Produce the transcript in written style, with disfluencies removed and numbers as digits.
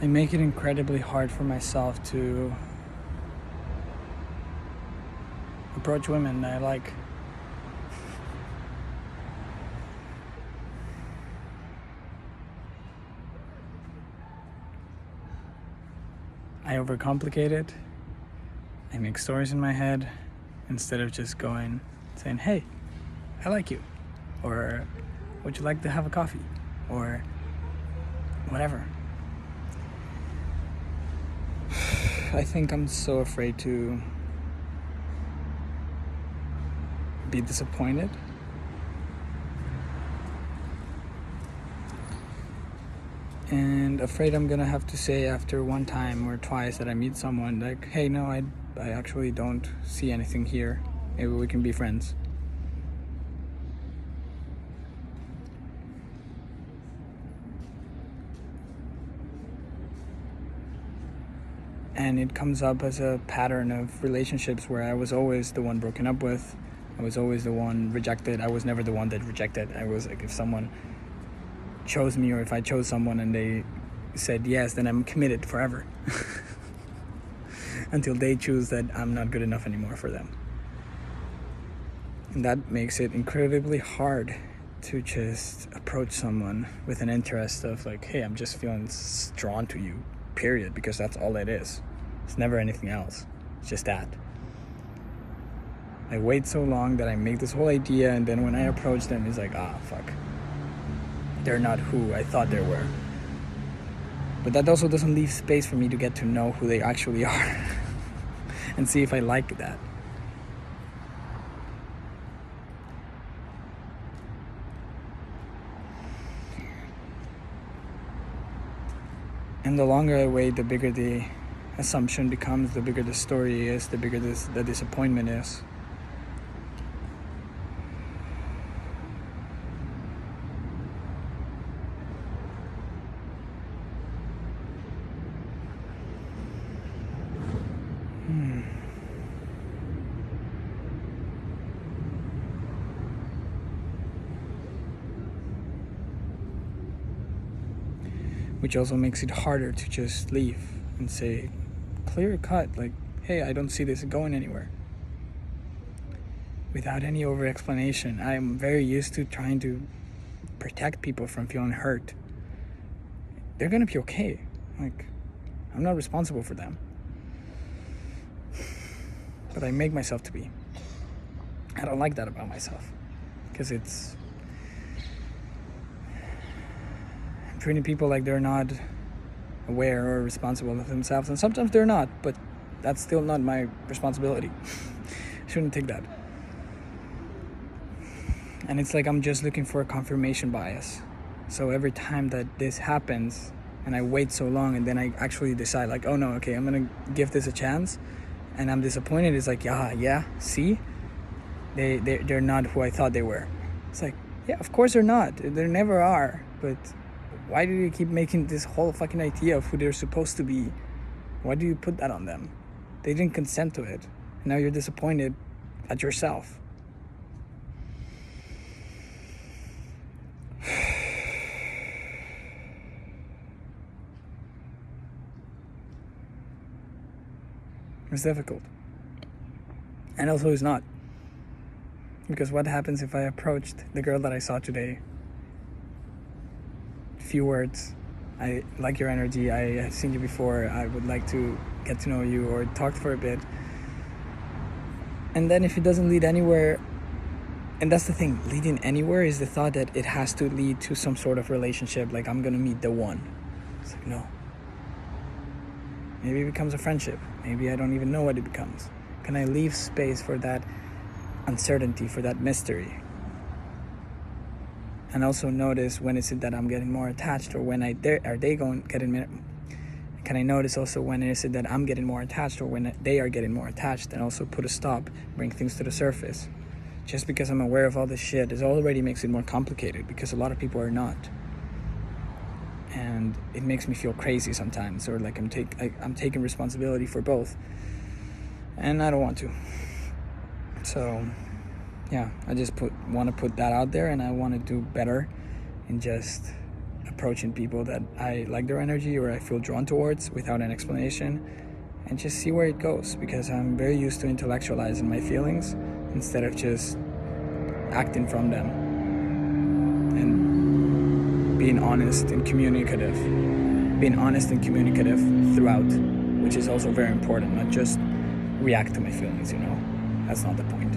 I make it incredibly hard for myself to approach women that I like. I overcomplicate it. I make stories in my head instead of just saying, hey, I like you. Or would you like to have a coffee? Or whatever. I think I'm so afraid to be disappointed. And afraid I'm gonna have to say after one time or twice that I meet someone like, hey, no, I actually don't see anything here. Maybe we can be friends. And it comes up as a pattern of relationships where I was always the one broken up with. I was always the one rejected. I was never the one that rejected. I was like, if someone chose me or if I chose someone and they said yes, then I'm committed forever. Until they choose that I'm not good enough anymore for them. And that makes it incredibly hard to just approach someone with an interest of like, hey, I'm just feeling drawn to you, period, because that's all it is. It's never anything else. It's just that. I wait so long that I make this whole idea, and then when I approach them, it's like, fuck. They're not who I thought they were. But that also doesn't leave space for me to get to know who they actually are and see if I like that. And the longer I wait, the bigger the assumption becomes, the bigger the story is, the bigger the disappointment is. Which also makes it harder to just leave and say, clear cut, like, hey, I don't see this going anywhere. Without any over explanation. I'm very used to trying to protect people from feeling hurt. They're gonna be okay. Like, I'm not responsible for them. But I make myself to be. I don't like that about myself. Because it's treating people like they're not aware or responsible of themselves, and sometimes they're not, but that's still not my responsibility. I shouldn't take that. And it's like I'm just looking for a confirmation bias. So every time that this happens and I wait so long and then I actually decide like, oh no, okay, I'm gonna give this a chance, and I'm disappointed, it's like, yeah, see, they're not who I thought they were. It's like, yeah, of course they're not. They never are. But why do you keep making this whole fucking idea of who they're supposed to be? Why do you put that on them? They didn't consent to it. And now you're disappointed at yourself. It's difficult. And also it's not. Because what happens if I approached the girl that I saw today? Few words. I like your energy. I have seen you before. I would like to get to know you or talk for a bit. And then if it doesn't lead anywhere, and that's the thing, leading anywhere is the thought that it has to lead to some sort of relationship, like I'm gonna meet the one. It's like, no. Maybe it becomes a friendship. Maybe I don't even know what it becomes. Can I leave space for that uncertainty, for that mystery? And also notice when is it that I'm getting more attached, or when can I notice also when is it that I'm getting more attached or when they are getting more attached, and also put a stop, bring things to the surface. Just because I'm aware of all this shit, it already makes it more complicated because a lot of people are not. And it makes me feel crazy sometimes, or like I'm taking responsibility for both. And I don't want to. So yeah, I just want to put that out there, and I want to do better and just approaching people that I like their energy or I feel drawn towards without an explanation, and just see where it goes, because I'm very used to intellectualizing my feelings instead of just acting from them, and being honest and communicative throughout, which is also very important. Not just react to my feelings, that's not the point.